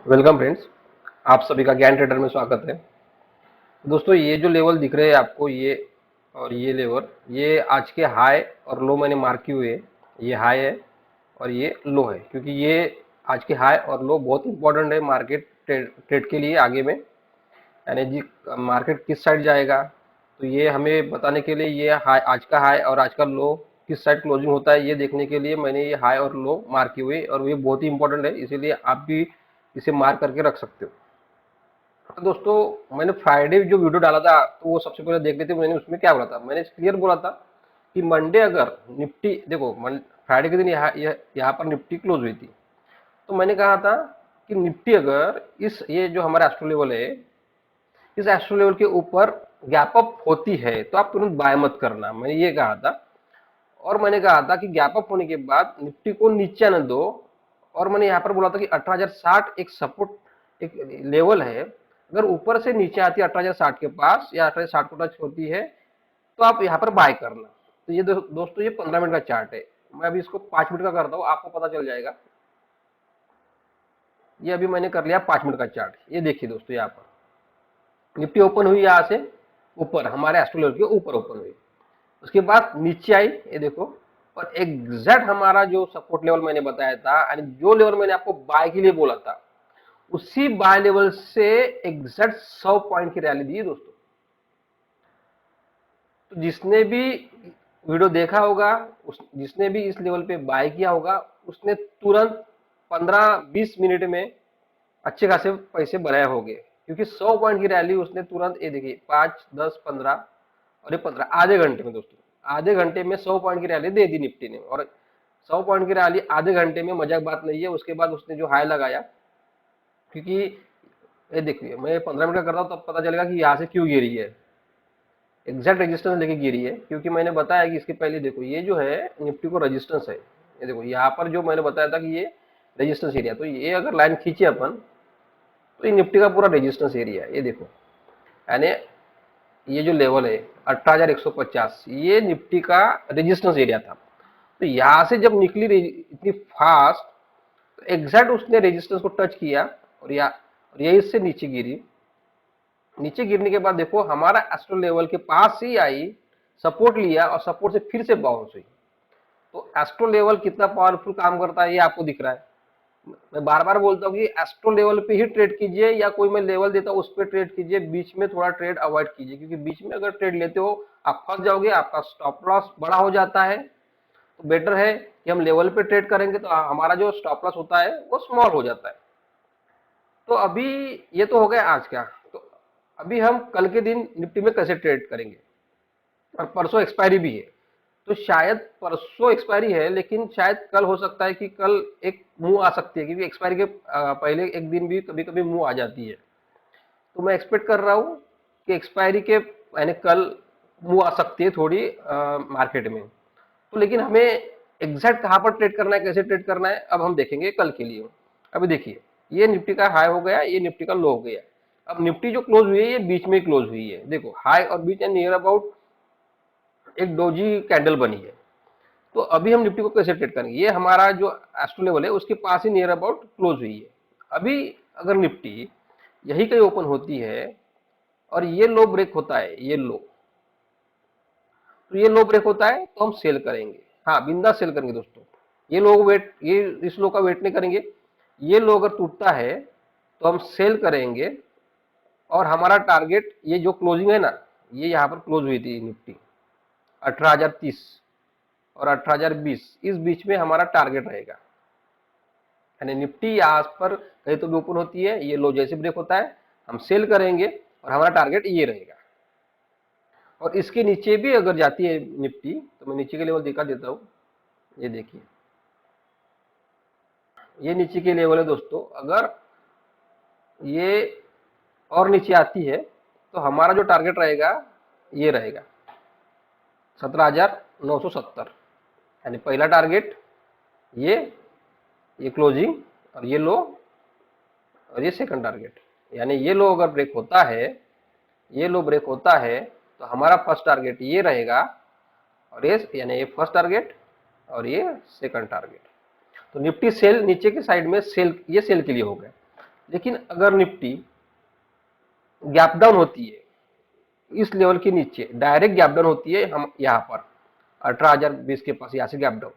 Welcome friends. आप सभी का ज्ञान ट्रेडर में स्वागत है। दोस्तों, ये जो लेवल दिख रहे हैं आपको, ये और ये लेवल, ये आज के हाई और लो मैंने मार्क किए हुए। ये हाई है और ये लो है, क्योंकि ये आज के हाई और लो बहुत इंपॉर्टेंट है मार्केट ट्रेड के लिए आगे में। यानी जी मार्केट किस साइड जाएगा, तो ये हमें बताने के लिए ये हाई, आज का हाई और आज का लो किस साइड क्लोजिंग होता है, ये देखने के लिए मैंने ये हाई और लो मार्क किए हुए, और ये बहुत ही इंपॉर्टेंट है, इसीलिए आप भी इसे मार्क करके रख सकते हो। तो दोस्तों, मैंने फ्राइडे जो वीडियो डाला था तो वो सबसे पहले देख लेते। मैंने उसमें क्या बोला था, मैंने क्लियर बोला था कि मंडे अगर निफ्टी, देखो फ्राइडे के दिन यहाँ पर निफ्टी क्लोज हुई थी, तो मैंने कहा था कि निफ्टी अगर इस ये जो हमारा एस्ट्रो लेवल है, इस एस्ट्रो लेवल के ऊपर गैप अप होती है तो आप तुरंत बाय मत करना, मैंने ये कहा था। और मैंने कहा था कि गैप अप होने के बाद निफ्टी को नीचे न दो। और मैंने यहाँ पर बोला था कि 18,060 एक सपोर्ट, एक लेवल है। अगर ऊपर से नीचे आती है 18,060 के पास या 18,060 को टच होती है तो आप यहाँ पर बाय करना। तो ये दोस्तों, ये 15 मिनट का चार्ट है। मैं अभी इसको 5 मिनट का करता हूँ, आपको पता चल जाएगा। ये अभी मैंने कर लिया 5 मिनट का चार्ट। ये देखिए दोस्तों, यहाँ पर निफ्टी ओपन हुई यहाँ से ऊपर, हमारे एस्ट्रो लेवल के ऊपर ओपन हुई, उसके बाद नीचे आई, ये देखो। और एग्जैक्ट हमारा जो सपोर्ट लेवल मैंने बताया था, यानी जो लेवल मैंने आपको बाय के लिए बोला था, उसी बाय लेवल से एग्जैक्ट 100 पॉइंट की रैली दी है दोस्तों। तो जिसने भी वीडियो देखा होगा, जिसने भी इस लेवल पे बाय किया होगा, उसने तुरंत 15-20 मिनट में अच्छे खासे पैसे बनाए होंगे, क्योंकि 100 पॉइंट की रैली उसने तुरंत, ये देखिए 5, 10, 15 और ये 15, आधे घंटे में दोस्तों, आधे घंटे में 100 पॉइंट की रैली दे दी निफ्टी ने। और 100 पॉइंट की रैली आधे घंटे में मजाक बात नहीं है। उसके बाद उसने जो हाई लगाया, क्योंकि ये देखिए मैं 15 मिनट का कर रहा हूँ तब पता चलेगा कि यहाँ से क्यों गिरी है, एग्जैक्ट रेजिस्टेंस लेके गिरी है। क्योंकि मैंने बताया कि इसके पहले देखो, ये जो है निफ्टी को रेजिस्टेंस है, ये देखो यहाँ पर जो मैंने बताया था कि ये रेजिस्टेंस एरिया, तो ये अगर लाइन खींचे अपन, तो ये निफ्टी का पूरा रेजिस्टेंस एरिया है, ये देखो। यानी ये जो लेवल है 18,150, ये निफ्टी का रेजिस्टेंस एरिया था। तो यहां से जब निकली इतनी फास्ट, तो एग्जैक्ट उसने रेजिस्टेंस को टच किया और ये इससे नीचे गिरी। नीचे गिरने के बाद देखो हमारा एस्ट्रो लेवल के पास ही आई, सपोर्ट लिया और सपोर्ट से फिर से बाउंस हुई। तो एस्ट्रो लेवल कितना पावरफुल काम करता है ये आपको दिख रहा है। मैं बार बार बोलता हूँ कि एस्ट्रो लेवल पे ही ट्रेड कीजिए, या कोई मैं लेवल देता हूँ उस पर ट्रेड कीजिए, बीच में थोड़ा ट्रेड अवॉइड कीजिए, क्योंकि बीच में अगर ट्रेड लेते हो आप फंस जाओगे, आपका स्टॉप लॉस बड़ा हो जाता है। तो बेटर है कि हम लेवल पे ट्रेड करेंगे, तो हमारा जो स्टॉप लॉस होता है वो स्मॉल हो जाता है। तो अभी ये तो हो गया आज का। तो अभी हम कल के दिन निफ्टी में कैसे ट्रेड करेंगे, और परसों एक्सपायरी भी है। तो शायद परसों एक्सपायरी है, लेकिन शायद कल हो सकता है कि कल एक मूव आ सकती है, क्योंकि एक्सपायरी के पहले एक दिन भी कभी कभी मूव आ जाती है। तो मैं एक्सपेक्ट कर रहा हूँ कि एक्सपायरी के यानी कल मूव आ सकती है थोड़ी मार्केट में। तो लेकिन हमें एग्जैक्ट कहाँ पर ट्रेड करना है, कैसे ट्रेड करना है, अब हम देखेंगे कल के लिए। अभी देखिए, ये निफ्टी का हाई हो गया, ये निफ्टी का लो हो गया। अब निफ्टी जो क्लोज हुई है ये बीच में क्लोज हुई है, देखो हाई और बीच नियर अबाउट एक डोजी कैंडल बनी है। तो अभी हम निफ्टी को कैसे ट्रेड करेंगे, ये हमारा जो एस्ट्रो लेवल है उसके पास ही नियर अबाउट क्लोज हुई है। अभी अगर निफ्टी यही कहीं ओपन होती है और ये लो ब्रेक होता है, ये लो, तो ये लो ब्रेक होता है तो हम सेल करेंगे। हाँ, बिंदा सेल करेंगे दोस्तों। ये लो वेट, ये इस लो का वेट नहीं करेंगे। ये लो अगर टूटता है तो हम सेल करेंगे। और हमारा टारगेट, ये जो क्लोजिंग है ना, ये यहाँ पर क्लोज हुई थी निफ्टी 18,030 और 18,020, इस बीच में हमारा टारगेट रहेगा। यानी निफ्टी यहाँ पर कहीं तो भी ओपन होती है, ये लो जैसे ब्रेक होता है हम सेल करेंगे, और हमारा टारगेट ये रहेगा। और इसके नीचे भी अगर जाती है निफ्टी, तो मैं नीचे के लेवल दिखा देता हूँ। ये देखिए, ये नीचे के लेवल है दोस्तों। अगर ये और नीचे आती है तो हमारा जो टारगेट रहेगा ये रहेगा 17,970। यानी पहला टारगेट ये क्लोजिंग, और ये लो, और ये सेकंड टारगेट। यानी ये लो अगर ब्रेक होता है, ये लो ब्रेक होता है, तो हमारा फर्स्ट टारगेट ये रहेगा, और ये यानी ये फर्स्ट टारगेट और ये सेकंड टारगेट। तो निफ्टी सेल नीचे के साइड में सेल, ये सेल के लिए हो गया। लेकिन अगर निफ्टी गैप डाउन होती है इस लेवल के नीचे, डायरेक्ट गैप डाउन होती है हम यहाँ पर 18,020 के पास, यहाँ से गैप डाउन,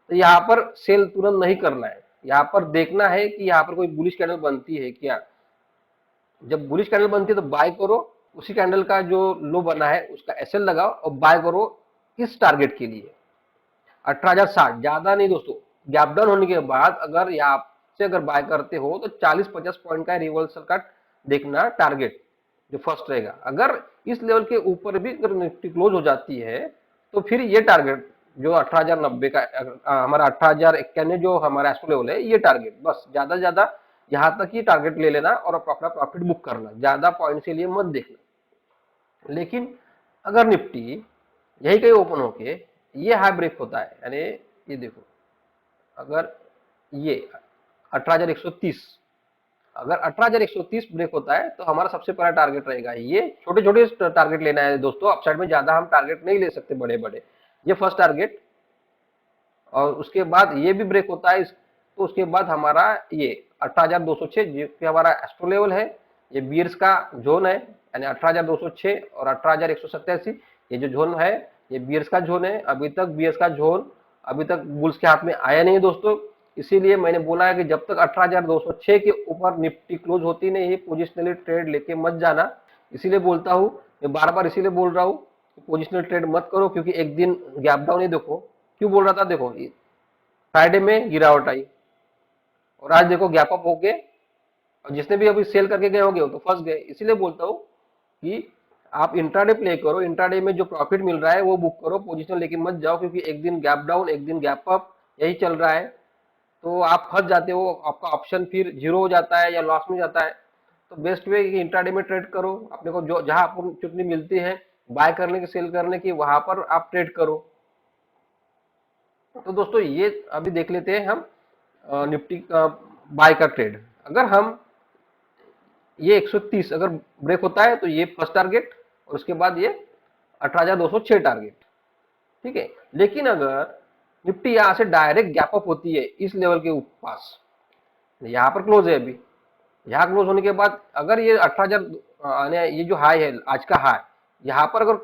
तो यहाँ पर सेल तुरंत नहीं करना है, यहाँ पर देखना है कि यहाँ पर कोई बुलिश कैंडल बनती है क्या। जब बुलिश कैंडल बनती है तो बाय करो, उसी कैंडल का जो लो बना है उसका एसएल लगाओ और बाय करो इस टारगेट के लिए 18,060, ज्यादा नहीं दोस्तों। गैप डाउन होने के बाद अगर यहाँ से अगर बाय करते हो तो 40-50 पॉइंट का रिवर्सल का देखना टारगेट जो फर्स्ट रहेगा। अगर इस लेवल के ऊपर भी अगर निफ्टी क्लोज हो जाती है तो फिर ये टारगेट जो 18,090 का हमारा 18,091 जो हमारा एस्ट्रो लेवल है, ये टारगेट बस ज्यादा ज्यादा यहां तक ही टारगेट ले लेना और अपना प्रॉफिट बुक करना, ज्यादा पॉइंट के लिए मत देखना। लेकिन अगर निफ्टी यही कहीं ओपन होके ये हाई ब्रेक होता है, यानी ये देखो अगर ये 18,130, अगर 18,130 ब्रेक होता है तो हमारा सबसे पहला टारगेट रहेगा ये। छोटे छोटे टारगेट लेना है दोस्तों, अपसाइड में ज्यादा हम टारगेट नहीं ले सकते बड़े बड़े। ये फर्स्ट टारगेट, और उसके बाद ये भी ब्रेक होता है तो उसके बाद हमारा ये 18,206 जो कि हमारा एस्ट्रो लेवल है, ये बियर्स का जोन है, यानी 18,206 और 18,187 ये जो जोन है ये बियर्स का जोन है। अभी तक बियर्स का जोन अभी तक बुल्स के हाथ में आया नहीं दोस्तों, इसीलिए मैंने बोला है कि जब तक 18,206 के ऊपर निफ्टी क्लोज होती नहीं है पोजिशनली ट्रेड लेके मत जाना। इसीलिए बोलता हूँ, मैं बार बार इसीलिए बोल रहा हूँ पोजिशनल ट्रेड मत करो, क्योंकि एक दिन गैप डाउन ही देखो क्यों बोल रहा था, देखो फ्राइडे में गिरावट आई और आज देखो गैप अप हो गए, और जिसने भी अभी सेल करके गए होंगे वो तो फंस गए। इसीलिए बोलता हूँ कि आप इंट्राडे प्ले करो, इंट्राडे में जो प्रॉफिट मिल रहा है वो बुक करो, पोजीशन लेके मत जाओ, क्योंकि एक दिन गैप डाउन एक दिन गैप अप यही चल रहा है, तो आप फंस जाते हो, आपका ऑप्शन फिर जीरो हो जाता है या लॉस में जाता है। तो बेस्ट वे कि इंट्राडे में ट्रेड करो, अपने को जो जहां अपॉर्चुनिटी मिलती है बाय करने की सेल करने की वहां पर आप ट्रेड करो। तो दोस्तों ये अभी देख लेते हैं हम निफ्टी का बाय का ट्रेड। अगर हम ये 130 अगर ब्रेक होता है तो ये फर्स्ट टारगेट और उसके बाद ये 18,206 टारगेट, ठीक है। लेकिन अगर निफ्टी यहां से डायरेक्ट गैप अप होती है इस लेवल के पास, यहाँ पर क्लोज है अभी, यहाँ क्लोज होने के बाद अगर ये 18,000 ये जो हाई है आज का हाई, यहाँ पर अगर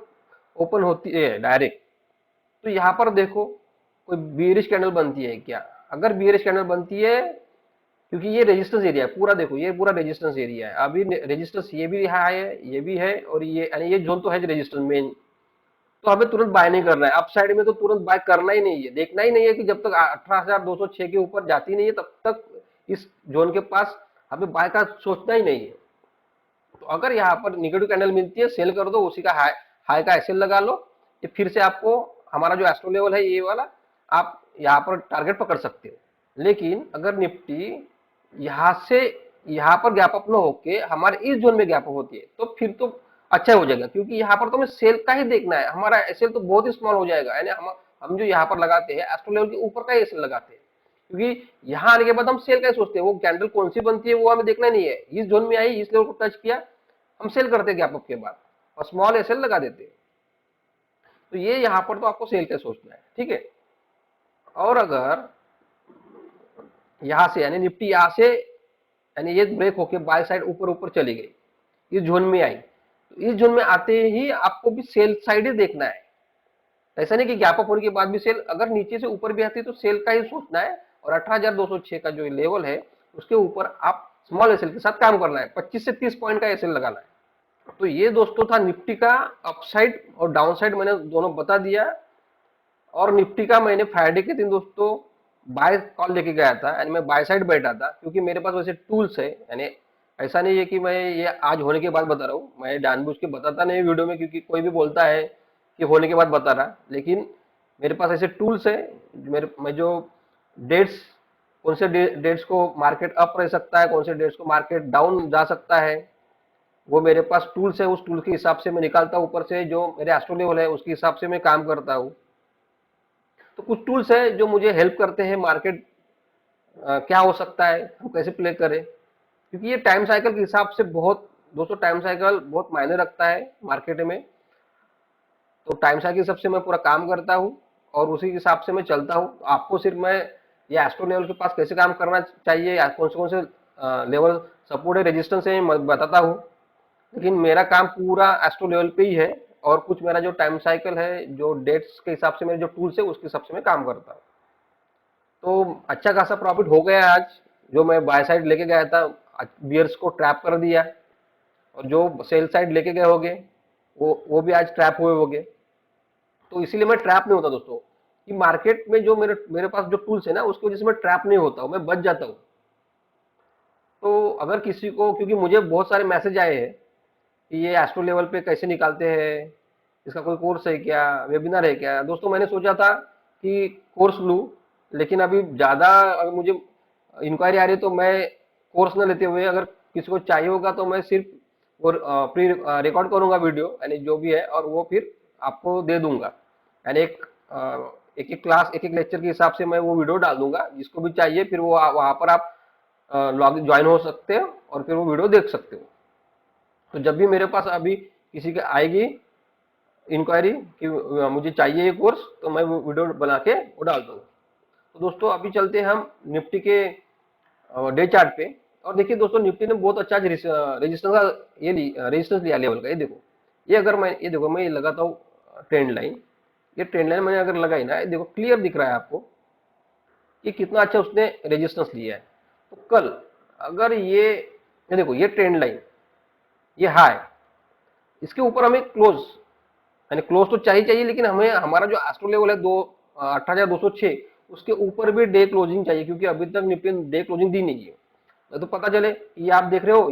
ओपन होती है डायरेक्ट तो यहाँ पर देखो कोई बियरिश कैंडल बनती है क्या। अगर बियरिश कैंडल बनती है, क्योंकि ये रेजिस्टेंस एरिया है पूरा, देखो ये पूरा रेजिस्टेंस एरिया है, अभी रेजिस्टेंस ये भी हाई है ये भी है, और ये यानी ये जोन तो है रेजिस्टेंस मेन, तो हमें तुरंत बाय नहीं करना है। अप साइड में तो तुरंत बाय करना ही नहीं है, देखना ही नहीं है कि जब तक 18,206 के ऊपर जाती नहीं है तब तक इस जोन के पास हमें बाय का सोचना ही नहीं है। तो अगर यहाँ पर निगेटिव कैंडल मिलती है सेल कर दो, उसी का हाई हाई का एसएल लगा लो, ये फिर से आपको हमारा जो एस्ट्रो लेवल है ये वाला आप यहाँ पर टारगेट पकड़ सकते हो। लेकिन अगर निफ्टी यहाँ से यहाँ पर गैप अप न होके हमारे इस जोन में गैप अप होती है तो फिर तो अच्छा हो जाएगा, क्योंकि यहाँ पर तो हमें सेल का ही देखना है, हमारा एसएल तो बहुत ही स्मॉल हो जाएगा, यानी हम जो यहाँ पर लगाते हैं एस्ट्रो लेवल के ऊपर का एसएल लगाते हैं, क्योंकि यहाँ आने के बाद हम सेल का ही सोचते हैं, वो कैंडल कौन सी बनती है वो हमें देखना नहीं है, इस जोन में आई इस लेवल को टच किया हम सेल करते हैं गैप अप के बाद और स्मॉल एसएल लगा देते हैं। तो ये यहाँ पर तो आपको सेल का सोचना है, ठीक है। और अगर यहाँ से यानी निफ्टी यहाँ से यानी ये ब्रेक होके बाय साइड ऊपर ऊपर चली गई, इस जोन में आई, तो इस जोन में आते ही आपको भी सेल साइड ही देखना है। ऐसा नहीं कि गैप अप होने के बाद भी सेल, अगर नीचे से ऊपर भी आती है तो सेल का ही सोचना है, और 18,206 का जो लेवल है उसके ऊपर आप स्मॉल एसएल के साथ काम करना है, 25 से 30 पॉइंट का एसएल लगाना है। तो ये दोस्तों था निफ्टी का अपसाइड और डाउनसाइड मैंने दोनों बता दिया। और निफ्टी का मैंने फ्राइडे के दिन दोस्तों बाय कॉल लेके गया था, यानी मैं बाय साइड बैठा था, क्योंकि मेरे पास वैसे टूल्स है, यानी ऐसा नहीं है कि मैं ये आज होने के बाद बता रहा हूँ, मैं जानबूझ के बताता नहीं वीडियो में, क्योंकि कोई भी बोलता है कि होने के बाद बता रहा, लेकिन मेरे पास ऐसे टूल्स है मेरे मैं जो डेट्स कौन से डेट्स को मार्केट अप रह सकता है, कौन से डेट्स को मार्केट डाउन जा सकता है, वो मेरे पास टूल्स है, उस टूल के हिसाब से मैं निकालता हूँ, ऊपर से जो मेरे एस्ट्रो लेवल है उसके हिसाब से मैं काम करता हूँ। तो कुछ टूल्स है जो मुझे हेल्प करते हैं मार्केट क्या हो सकता है, हम कैसे प्ले करें, क्योंकि ये टाइम साइकिल के हिसाब से बहुत दोस्तों टाइम साइकिल बहुत मायने रखता है मार्केट में। तो टाइम साइकिल के हिसाब से मैं पूरा काम करता हूँ और उसी के हिसाब से मैं चलता हूँ। आपको सिर्फ मैं ये एस्ट्रो लेवल के पास कैसे काम करना चाहिए या कौन से लेवल सपोर्ट है रेजिस्टेंस है मैं बताता हूँ, लेकिन मेरा काम पूरा एस्ट्रो लेवल पे ही है, और कुछ मेरा जो टाइम साइकिल है, जो डेट्स के हिसाब से मेरे जो टूल्स है उसके हिसाब से मैं काम करता हूँ। तो अच्छा खासा प्रॉफिट हो गया आज, जो मैं बाय साइड लेके गया था बियर्स को ट्रैप कर दिया, और जो सेल साइड लेके गए होंगे वो भी आज ट्रैप हुए होंगे। तो इसीलिए मैं ट्रैप नहीं होता दोस्तों, कि मार्केट में जो मेरे मेरे पास जो टूल्स है ना उसकी वजह से मैं ट्रैप नहीं होता हूँ, मैं बच जाता हूँ। तो अगर किसी को, क्योंकि मुझे बहुत सारे मैसेज आए हैं कि ये एस्ट्रो लेवल पे कैसे निकालते हैं, इसका कोई कोर्स है क्या, वेबिनार है क्या। दोस्तों मैंने सोचा था कि कोर्स लूँ, लेकिन अभी ज़्यादा अगर मुझे इंक्वायरी आ रही है तो मैं कोर्स न लेते हुए, अगर किसी को चाहिए होगा तो मैं सिर्फ वो प्री रिकॉर्ड करूंगा वीडियो, यानी जो भी है, और वो फिर आपको दे दूंगा। यानी एक एक क्लास, एक एक लेक्चर के हिसाब से मैं वो वीडियो डाल दूंगा, जिसको भी चाहिए फिर वो वहां पर आप लॉग ज्वाइन हो सकते हो और फिर वो वीडियो देख सकते हो। तो जब भी मेरे पास अभी किसी की आएगी इंक्वायरी कि मुझे चाहिए ये कोर्स, तो मैं वो वीडियो बना के वो डाल दूंगा। तो दोस्तों अभी चलते हैं हम निफ्टी के डे चार्ट पे। और देखिए दोस्तों, निफ्टी ने बहुत अच्छा रेजिस्टेंस का ये रेजिस्टेंस लिया लेवल का। ये देखो, ये अगर मैं ये देखो मैं ये लगाता हूँ ट्रेंड लाइन, ये ट्रेंड लाइन मैंने अगर लगाई ना, ये देखो क्लियर दिख रहा है आपको कि कितना अच्छा उसने रेजिस्टेंस लिया है। तो कल अगर ये देखो, ये ट्रेंड लाइन, ये हाई, इसके ऊपर हमें क्लोज, यानी क्लोज तो चाहिए चाहिए, लेकिन हमें हमारा जो एस्ट्रो लेवल है 18,206, उसके ऊपर भी डे क्लोजिंग चाहिए, क्योंकि अभी तक निफ्टी ने डे क्लोजिंग दी नहीं है। तो पता चले, ये आप देख रहे हो,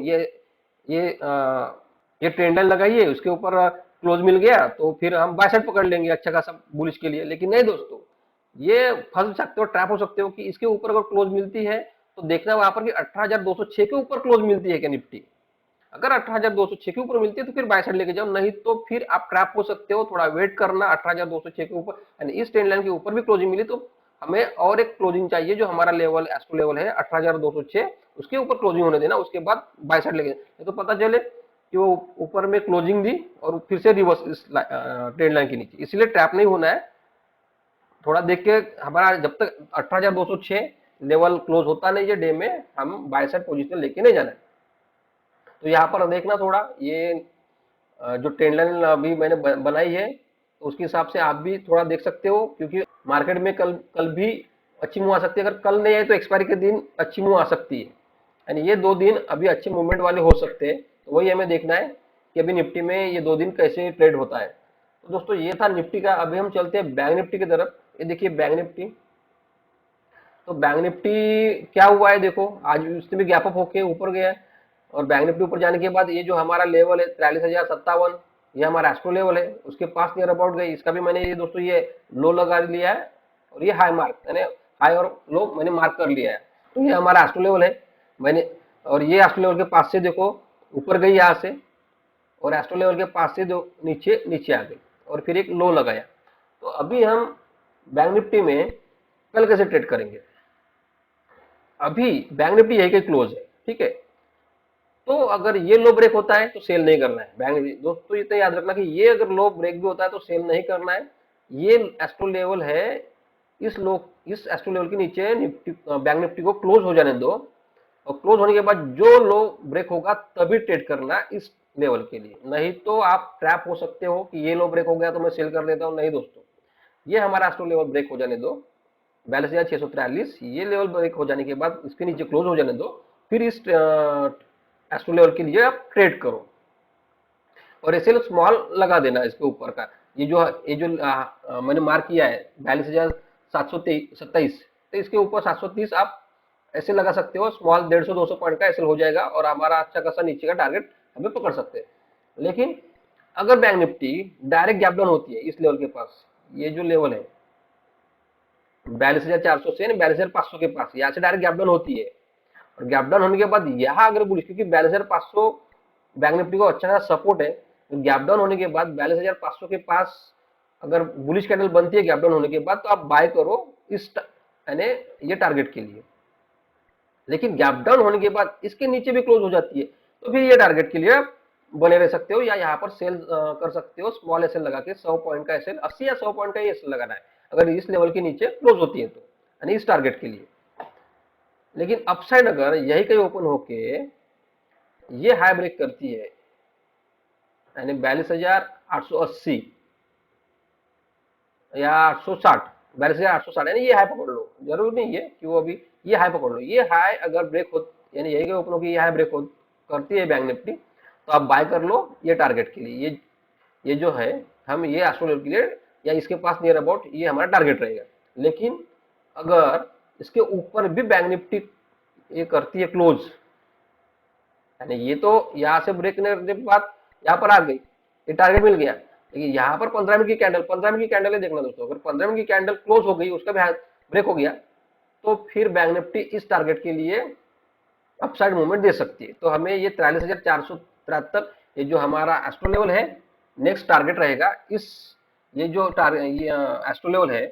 ये ट्रेंड लाइन लगाइए, उसके ऊपर क्लोज मिल गया तो फिर हम बाय साइड पकड़ लेंगे अच्छा खासा बुलिश के लिए। लेकिन नहीं दोस्तों, ये फंस सकते हो, ट्रैप हो सकते हो कि इसके ऊपर अगर क्लोज मिलती है तो देखना वहां पर कि 18,206 के ऊपर क्लोज मिलती है क्या निफ्टी। अगर 18,206 के ऊपर मिलती है तो फिर बाय साइड लेके जाओ, नहीं तो फिर आप ट्रैप हो सकते हो। थोड़ा वेट करना 18,206 के ऊपर, यानी इस ट्रेंड लाइन के ऊपर भी क्लोजिंग मिली तो हमें और एक क्लोजिंग चाहिए, जो हमारा लेवल एस्ट्रो लेवल है 18,206, उसके ऊपर क्लोजिंग होने देना, उसके बाद बाय साइड लेके। तो पता चले कि वो ऊपर में क्लोजिंग दी और फिर से रिवर्स इस ट्रेंड लाइन के नीचे, इसलिए ट्रैप नहीं होना है। थोड़ा देख के, हमारा जब तक 18,206 लेवल क्लोज होता नहीं है डे में, हम बाय साइड पोजिशन लेके नहीं जाना है। तो यहाँ पर देखना थोड़ा, ये जो ट्रेंड लाइन अभी मैंने बनाई है, तो उसके हिसाब से आप भी थोड़ा देख सकते हो, क्योंकि मार्केट में कल कल भी अच्छी मूव आ सकती है। अगर कल नहीं है तो एक्सपायरी के दिन अच्छी मूव आ सकती है, यानी ये 2 दिन अभी अच्छे मूवमेंट वाले हो सकते हैं। तो वही हमें देखना है कि अभी निफ्टी में ये 2 दिन कैसे ट्रेड होता है। तो दोस्तों ये था निफ्टी का। अभी हम चलते हैं बैंक निफ्टी की तरफ। ये देखिए बैंक निफ्टी, तो बैंक निफ्टी क्या हुआ है देखो, आज उसने भी गैप अप होके ऊपर गया है, और बैंक निफ्टी ऊपर जाने के बाद ये जो हमारा लेवल है 43,057, ये हमारा एस्ट्रो लेवल है, उसके पास नियर अबाउट गई। इसका भी मैंने ये दोस्तों ये लो लगा लिया है, और ये हाई मार्क, मैंने हाई और लो मैंने मार्क कर लिया है। तो ये हमारा एस्ट्रो लेवल है मैंने, और ये एस्ट्रो लेवल के पास से देखो ऊपर गई यहाँ से, और एस्ट्रो लेवल के पास से जो नीचे नीचे आ गई, और फिर एक लो लगाया। तो अभी हम बैंक निफ्टी में कल कैसे ट्रेड करेंगे। अभी बैंक निफ्टी यही के क्लोज है, ठीक है। तो अगर ये लो ब्रेक होता है तो सेल नहीं करना है बैंक निफ्टी। दोस्तों इतना याद रखना कि ये अगर लो ब्रेक भी होता है तो सेल नहीं करना है। ये एस्ट्रो लेवल है, इस एस्ट्रो लेवल के नीचे निफ्टी बैंक निफ्टी को क्लोज हो जाने दो, और क्लोज होने के बाद जो लो ब्रेक होगा तभी ट्रेड करना इस लेवल के लिए। नहीं तो आप ट्रैप हो सकते हो कि ये लो ब्रेक हो गया तो मैं सेल कर देता हूँ। नहीं दोस्तों, ये हमारा एस्ट्रो लेवल ब्रेक हो जाने दो 42,643, ये लेवल ब्रेक हो जाने के बाद इसके नीचे क्लोज हो जाने दो, फिर इस एस्ट्रो लेवल के लिए आप ट्रेड करो, और ऐसे स्मॉल लगा देना इसके ऊपर का। ये जो मैंने मार्क किया है 42,727, तो इसके ऊपर 730 आप ऐसे लगा सकते हो, स्मॉल 150-200 पॉइंट का ऐसे हो जाएगा, और हमारा अच्छा खासा नीचे का टारगेट हमें पकड़ सकते हैं। लेकिन अगर bank Nifty direct gap down होती है इस लेवल के पास, ये जो लेवल है 42,400 से 42,500 के पास, यहाँ से डायरेक्ट गैप डाउन होती है, और गैप डाउन होने के बाद यहाँ अगर बुलिश, क्योंकि 42,500 बैंक निफ्टी को अच्छा खासा सपोर्ट है, तो गैप डाउन होने के बाद 42,500 के पास अगर बुलिश कैंडल बनती है गैप डाउन होने के बाद, तो आप बाय करो इस यानी ये टारगेट के लिए। लेकिन गैप डाउन होने के बाद इसके नीचे भी क्लोज हो जाती है, तो फिर ये टारगेट के लिए आप बने रह सकते हो, या यहाँ पर सेल कर सकते हो स्मॉल एसएल लगा के 100 पॉइंट का एसएल, 80 या 100 पॉइंट का ही एसएल लगाना है अगर इस लेवल के नीचे क्लोज होती है तो, यानी इस टारगेट के लिए। लेकिन अपसाइड अगर यही कहीं ओपन होके ये हाई ब्रेक करती है, यानी 42,880 या 860, 42,860, यानी ये हाई पकड़ लो, जरूर नहीं है कि वो अभी, ये हाई पकड़ लो। ये हाई अगर ब्रेक हो, यानी यही के ओपन होगी, ये हाई ब्रेक हो करती है बैंक निफ्टी, तो आप बाय कर लो ये टारगेट के लिए। ये जो है, हम ये एस्ट्रोलेवल के लिए या इसके पास नियर अबाउट ये हमारा टारगेट रहेगा। लेकिन अगर इसके ऊपर भी बैंक निफ्टी ये करती है क्लोज, यानी ये तो यहाँ से ब्रेक करने के बाद यहाँ पर आ गई, ये टारगेट मिल गया, लेकिन यहाँ पर 15 मिनट की कैंडल, 15 मिनट की कैंडल है देखना दोस्तों, अगर 15 मिनट की कैंडल क्लोज हो गई, उसका भी ब्रेक हो गया, तो फिर बैंक निफ्टी इस टारगेट के लिए अपसाइड मूवमेंट दे सकती है। तो हमें ये 43,473 ये जो हमारा एस्ट्रो लेवल है, नेक्स्ट टारगेट रहेगा। इस ये जो ये एस्ट्रो लेवल है,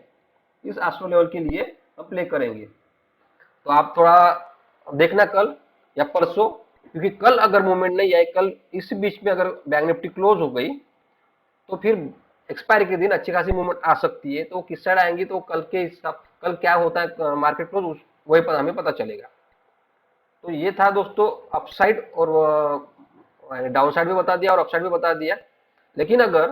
इस एस्ट्रो लेवल के लिए हम प्ले करेंगे। तो आप थोड़ा देखना कल या परसों, क्योंकि कल अगर मूवमेंट नहीं आए, कल इस बीच में अगर बैंक निफ्टी क्लोज हो गई, तो फिर एक्सपायरी के दिन अच्छी खासी मूवमेंट आ सकती है। तो किस साइड आएंगी, तो कल के हिसाब, कल क्या होता है मार्केट क्लोज, वही हमें पता चलेगा। तो ये था दोस्तों अपसाइड और डाउन साइड भी बता दिया और अपसाइड भी बता दिया। लेकिन अगर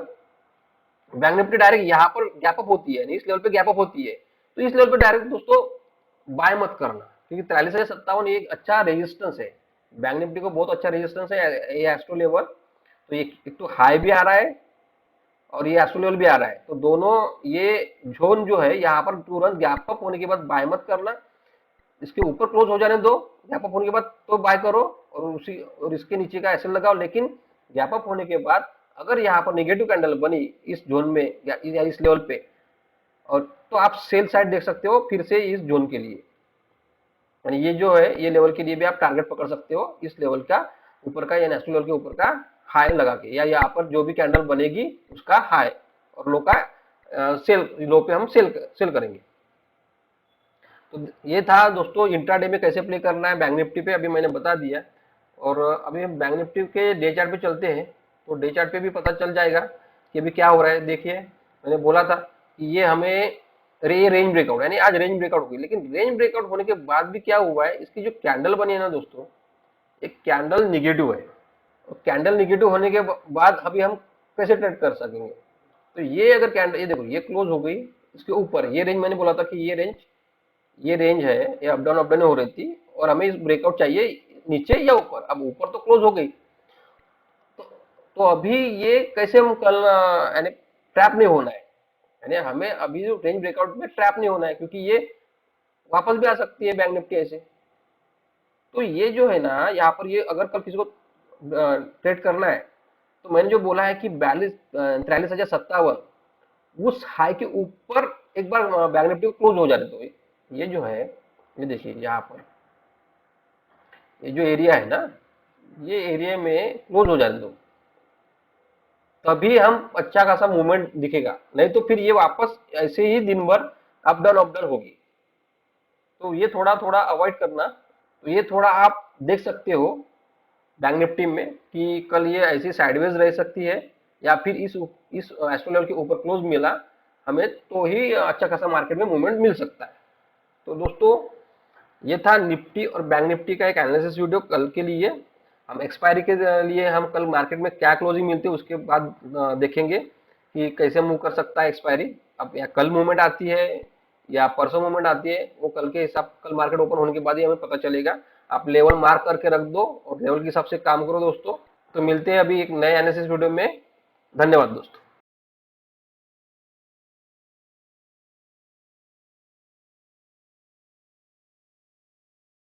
बैंक निफ्टी डायरेक्ट यहाँ पर गैप अप होती है, इस लेवल पे गैप अप होती है, तो इस लेवल पे डायरेक्ट दोस्तों बाय मत करना, क्योंकि 43,57 एक अच्छा रेजिस्टेंस है, बैंक निफ्टी को बहुत अच्छा रेजिस्टेंस है ये एस्ट्रो लेवल। तो ये एक तो हाई भी आ रहा है और ये एस्ट्रो लेवल भी आ रहा है, तो दोनों ये जोन जो है यहाँ पर तुरंत गैप अप होने के बाद बाय मत करना, इसके ऊपर क्लोज हो जाने दो, गैप अप होने के बाद तो बाय करो और इसके नीचे का एसएल लगाओ। लेकिन गैप अप होने के बाद अगर यहाँ पर नेगेटिव कैंडल बनी इस जोन में या इस लेवल पे, और तो आप सेल साइड देख सकते हो फिर से इस जोन के लिए, यानी ये जो है ये लेवल के लिए भी आप टारगेट पकड़ सकते हो, इस लेवल का ऊपर का या नेशनल लेवल के ऊपर का हाई लगा के, या यहाँ पर जो भी कैंडल बनेगी उसका हाई और लो का सेल, लो पे हम सेल करेंगे। तो ये था दोस्तों इंट्राडे में कैसे प्ले करना है बैंक निफ्टी पे, अभी मैंने बता दिया। और अभी हम बैंक निफ्टी के डे चार्ट पे चलते हैं, तो डे चार्ट पे भी पता चल जाएगा कि अभी क्या हो रहा है। देखिए मैंने बोला था कि ये हमें रेंज ब्रेकआउट, यानी आज रेंज ब्रेकआउट हुई, लेकिन रेंज ब्रेकआउट होने के बाद भी क्या हुआ है, इसकी जो कैंडल बनी है ना दोस्तों, एक कैंडल निगेटिव है, और कैंडल निगेटिव होने के बाद अभी हम कैसे ट्रेड कर सकेंगे। तो ये अगर कैंडल, ये देखो ये क्लोज हो गई इसके ऊपर, ये रेंज मैंने बोला था कि ये रेंज है, ये अप डाउन हो रही थी, और हमें इस ब्रेकआउट चाहिए नीचे या ऊपर। अब ऊपर तो क्लोज हो गई, तो अभी ये कैसे हम कल यानी ट्रैप नहीं होना है, यानी हमें अभी जो रेंज ब्रेकआउट में ट्रैप नहीं होना है, क्योंकि ये वापस भी आ सकती है बैंक निफ्टी ऐसे। तो ये जो है ना यहाँ पर, ये अगर कल किसी को ट्रेड करना है, तो मैंने जो बोला है कि 43,057 उस हाई के ऊपर एक बार बैंक निफ्टी क्लोज हो जाने दो। ये जो है, ये देखिए यहाँ पर ये जो एरिया है ना, ये एरिया में क्लोज हो जाने दो, तभी हम अच्छा खासा मूवमेंट दिखेगा, नहीं तो फिर ये वापस ऐसे ही दिन भर अप डाउन होगी। तो ये थोड़ा थोड़ा अवॉइड करना। तो ये थोड़ा आप देख सकते हो बैंक निफ्टी में कि कल ये ऐसी साइडवेज रह सकती है, या फिर इस एस्ट्रो लेवल के ऊपर क्लोज मिला हमें, तो ही अच्छा खासा मार्केट में मूवमेंट मिल सकता है। तो दोस्तों ये था निफ्टी और बैंक निफ्टी का एक एनालिसिस वीडियो कल के लिए। हम एक्सपायरी के लिए हम कल मार्केट में क्या क्लोजिंग मिलती है उसके बाद देखेंगे कि कैसे मूव कर सकता है एक्सपायरी। अब या कल मूवमेंट आती है या परसों मूवमेंट आती है, वो कल के हिसाब, कल मार्केट ओपन होने के बाद ही हमें पता चलेगा। आप लेवल मार्क करके रख दो और लेवल के हिसाब से काम करो दोस्तों। तो मिलते हैं अभी एक नए एनालिसिस वीडियो में। धन्यवाद दोस्तों।